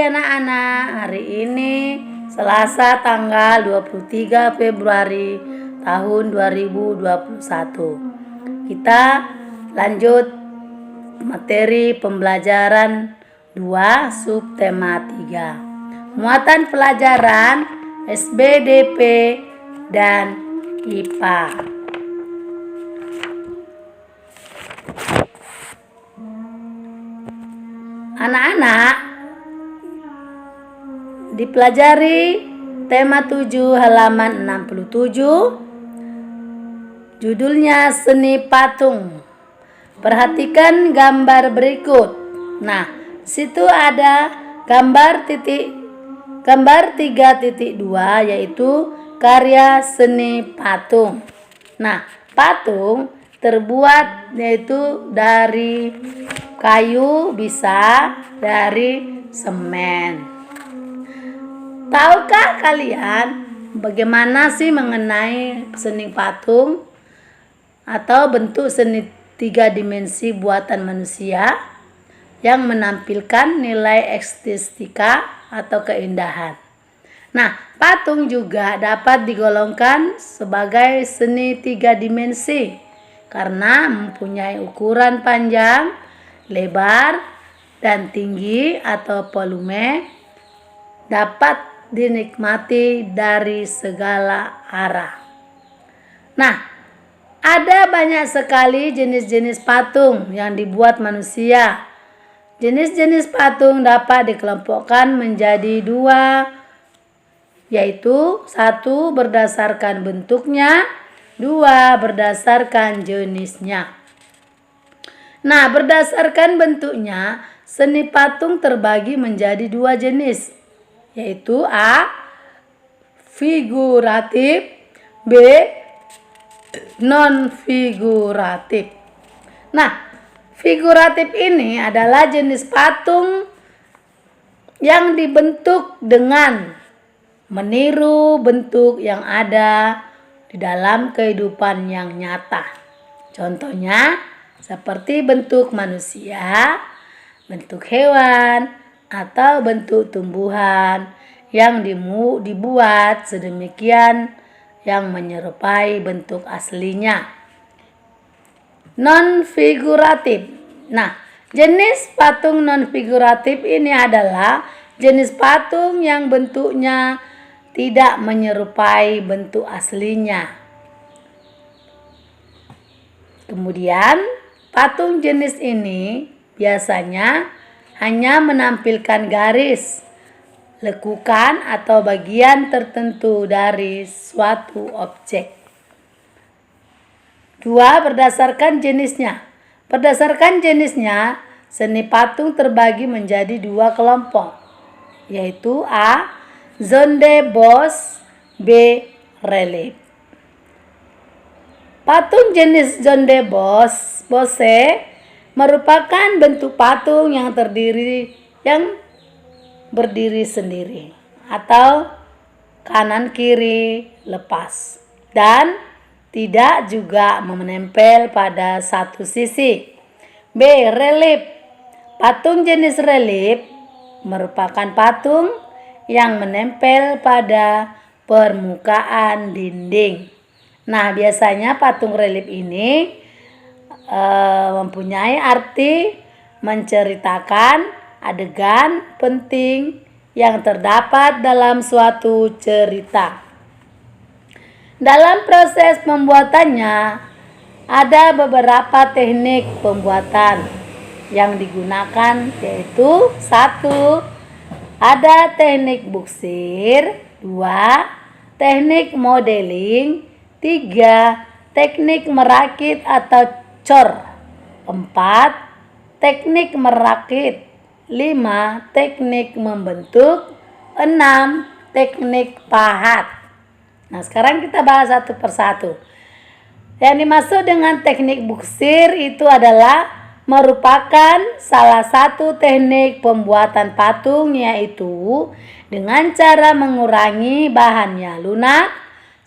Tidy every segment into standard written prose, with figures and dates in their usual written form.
anak-anak, hari ini Selasa tanggal 23 Februari tahun 2021. Kita lanjut materi pembelajaran 2 subtema 3. Muatan pelajaran SBDP dan IPA. Anak-anak, dipelajari tema 7 halaman 67. Judulnya seni patung. Perhatikan gambar berikut. Nah, situ ada gambar 3.2 yaitu karya seni patung. Nah, patung terbuat yaitu dari kayu, bisa dari semen. Tahukah kalian bagaimana sih mengenai seni patung atau bentuk seni 3 dimensi buatan manusia yang menampilkan nilai estetika atau keindahan? Nah, patung juga dapat digolongkan sebagai seni 3 dimensi karena mempunyai ukuran panjang, lebar, dan tinggi atau volume, dapat dinikmati dari segala arah. Nah, ada banyak sekali jenis-jenis patung yang dibuat manusia. Jenis-jenis patung dapat dikelompokkan menjadi 2, yaitu 1 berdasarkan bentuknya, 2 berdasarkan jenisnya. Nah, berdasarkan bentuknya, seni patung terbagi menjadi 2 jenis, yaitu A. Figuratif, B. Non-figuratif. Nah, figuratif ini adalah jenis patung yang dibentuk dengan meniru bentuk yang ada di dalam kehidupan yang nyata. Contohnya seperti bentuk manusia, bentuk hewan, atau bentuk tumbuhan yang dibuat sedemikian yang menyerupai bentuk aslinya. Non-figuratif. Nah, jenis patung non-figuratif ini adalah jenis patung yang bentuknya tidak menyerupai bentuk aslinya. Kemudian, patung jenis ini biasanya hanya menampilkan garis, lekukan, atau bagian tertentu dari suatu objek. 2. Berdasarkan jenisnya. Berdasarkan jenisnya, seni patung terbagi menjadi 2 kelompok, yaitu A. Zone de boss, B. Relief. Patung jenis zone de boss merupakan bentuk patung yang berdiri sendiri atau kanan kiri lepas dan tidak juga menempel pada satu sisi. B. Relief. Patung jenis relief merupakan patung yang menempel pada permukaan dinding. Nah, biasanya patung relief ini mempunyai arti menceritakan adegan penting yang terdapat dalam suatu cerita. Dalam proses pembuatannya, ada beberapa teknik pembuatan yang digunakan, yaitu 1. Ada teknik buksir, 2. Teknik modeling, 3. Teknik merakit atau cor, 4. Teknik merakit, 5. Teknik membentuk, 6. Teknik pahat. Nah, sekarang kita bahas satu persatu. Yang dimaksud dengan teknik buksir itu adalah merupakan salah satu teknik pembuatan patung, yaitu dengan cara mengurangi bahannya lunak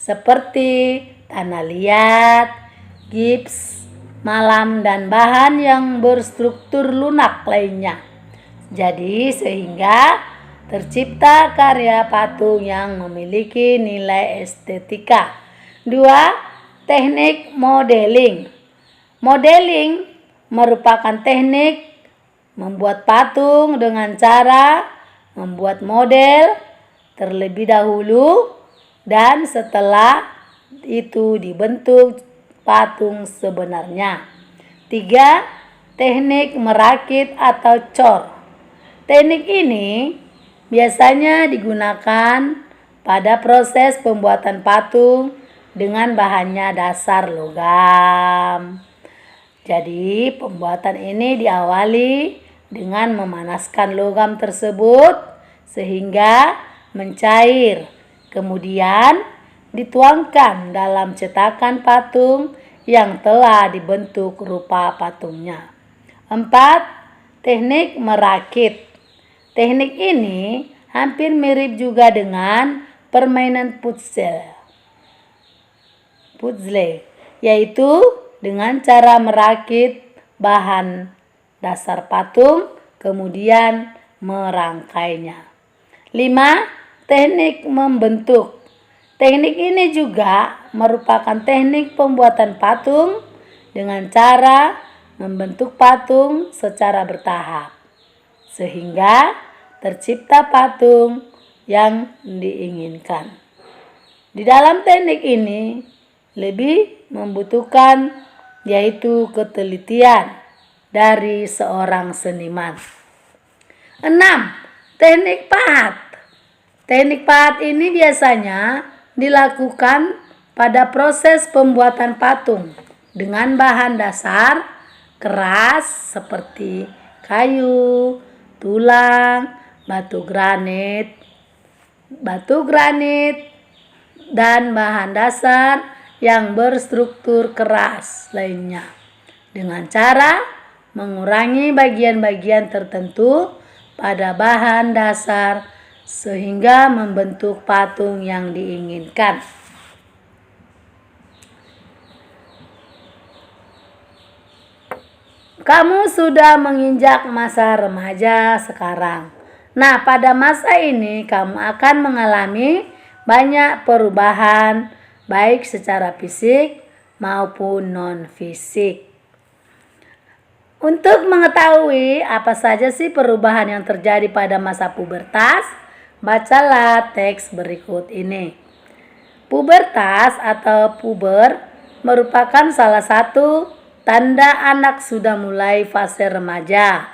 seperti tanah liat, gips, malam, dan bahan yang berstruktur lunak lainnya. Jadi sehingga tercipta karya patung yang memiliki nilai estetika. 2. Teknik modeling. Modeling merupakan teknik membuat patung dengan cara membuat model terlebih dahulu dan setelah itu dibentuk patung sebenarnya. 3. Teknik merakit atau cor. Teknik ini biasanya digunakan pada proses pembuatan patung dengan bahannya dasar logam. Jadi pembuatan ini diawali dengan memanaskan logam tersebut sehingga mencair. Kemudian dituangkan dalam cetakan patung yang telah dibentuk rupa patungnya. 4. Teknik merakit. Teknik ini hampir mirip juga dengan permainan puzzle, yaitu dengan cara merakit bahan dasar patung kemudian merangkainya. 5. Teknik membentuk. Teknik ini juga merupakan teknik pembuatan patung dengan cara membentuk patung secara bertahap sehingga tercipta patung yang diinginkan. Di dalam teknik ini lebih membutuhkan yaitu ketelitian dari seorang seniman. 6. Teknik pahat. Teknik pahat ini biasanya dilakukan pada proses pembuatan patung dengan bahan dasar keras seperti kayu, tulang, batu granit, dan bahan dasar yang berstruktur keras lainnya dengan cara mengurangi bagian-bagian tertentu pada bahan dasar sehingga membentuk patung yang diinginkan. Kamu sudah menginjak masa remaja sekarang. Nah, pada masa ini kamu akan mengalami banyak perubahan baik secara fisik maupun non-fisik. Untuk mengetahui apa saja sih perubahan yang terjadi pada masa pubertas, bacalah teks berikut ini. Pubertas atau puber merupakan salah satu tanda anak sudah mulai fase remaja.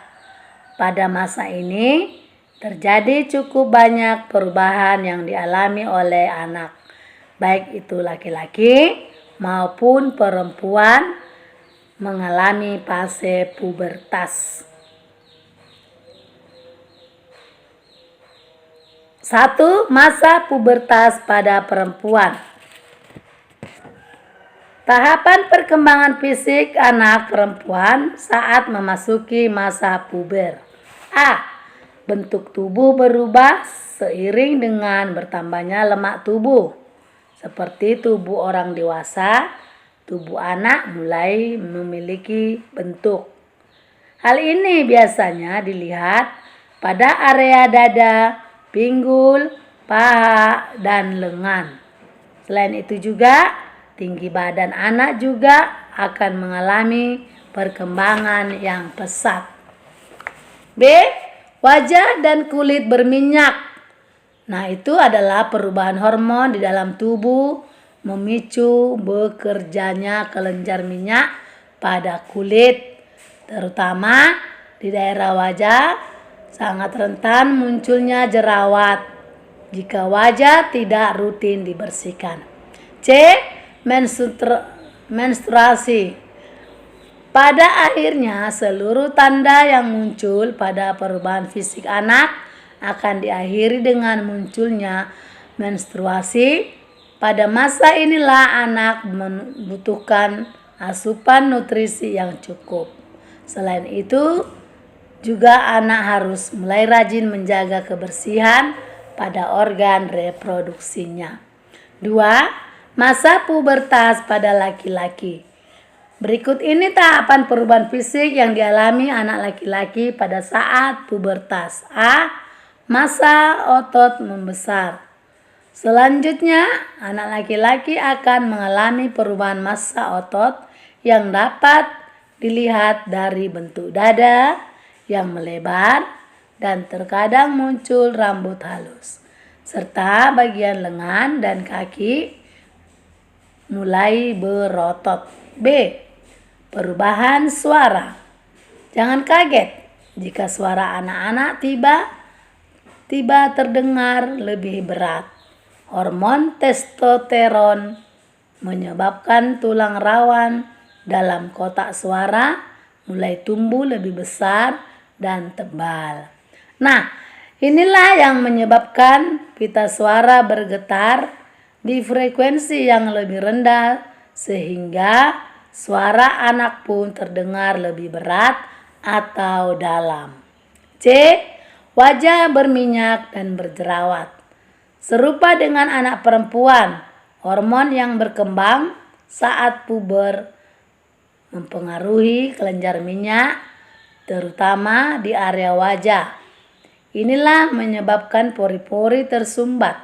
Pada masa ini terjadi cukup banyak perubahan yang dialami oleh anak, baik itu laki-laki maupun perempuan mengalami fase pubertas. 1. Masa pubertas pada perempuan. Tahapan perkembangan fisik anak perempuan saat memasuki masa puber. A. Bentuk tubuh berubah seiring dengan bertambahnya lemak tubuh. Seperti tubuh orang dewasa, tubuh anak mulai memiliki bentuk. Hal ini biasanya dilihat pada area dada, pinggul, paha, dan lengan. Selain itu juga tinggi badan anak juga akan mengalami perkembangan yang pesat. B. Wajah dan kulit berminyak. Nah, itu adalah perubahan hormon di dalam tubuh memicu bekerjanya kelenjar minyak pada kulit, terutama di daerah wajah sangat rentan munculnya jerawat jika wajah tidak rutin dibersihkan. C. Menstruasi. Pada akhirnya seluruh tanda yang muncul pada perubahan fisik anak akan diakhiri dengan munculnya menstruasi. Pada masa inilah anak membutuhkan asupan nutrisi yang cukup. Selain itu juga anak harus mulai rajin menjaga kebersihan pada organ reproduksinya. 2. Masa pubertas pada laki-laki. Berikut ini tahapan perubahan fisik yang dialami anak laki-laki pada saat pubertas. A. masa otot membesar. Selanjutnya, anak laki-laki akan mengalami perubahan massa otot yang dapat dilihat dari bentuk dada yang melebar dan terkadang muncul rambut halus, serta bagian lengan dan kaki mulai berotot. B. Perubahan suara. Jangan kaget jika suara anak-anak tiba-tiba terdengar lebih berat. Hormon testosteron menyebabkan tulang rawan dalam kotak suara mulai tumbuh lebih besar dan tebal. Nah, inilah yang menyebabkan pita suara bergetar di frekuensi yang lebih rendah sehingga suara anak pun terdengar lebih berat atau dalam. C. Wajah berminyak dan berjerawat. Serupa dengan anak perempuan, hormon yang berkembang saat puber mempengaruhi kelenjar minyak, terutama di area wajah. Inilah menyebabkan pori-pori tersumbat,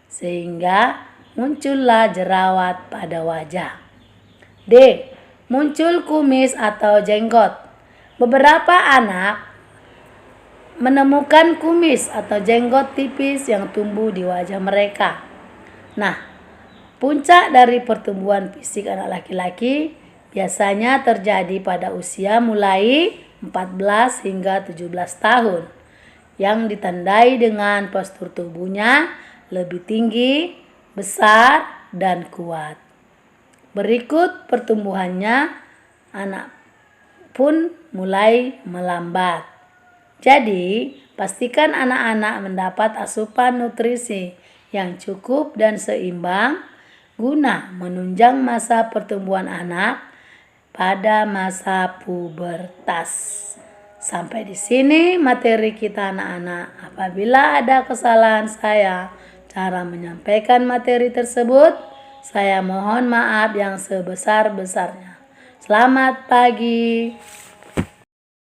sehingga muncullah jerawat pada wajah. D. Muncul kumis atau jenggot. Beberapa anak menemukan kumis atau jenggot tipis yang tumbuh di wajah mereka. Nah, puncak dari pertumbuhan fisik anak laki-laki biasanya terjadi pada usia mulai 14 hingga 17 tahun yang ditandai dengan postur tubuhnya lebih tinggi, besar, dan kuat. Berikut pertumbuhannya, anak pun mulai melambat. Jadi, pastikan anak-anak mendapat asupan nutrisi yang cukup dan seimbang guna menunjang masa pertumbuhan anak pada masa pubertas. Sampai di sini materi kita anak-anak. Apabila ada kesalahan saya cara menyampaikan materi tersebut, saya mohon maaf yang sebesar-besarnya. Selamat pagi.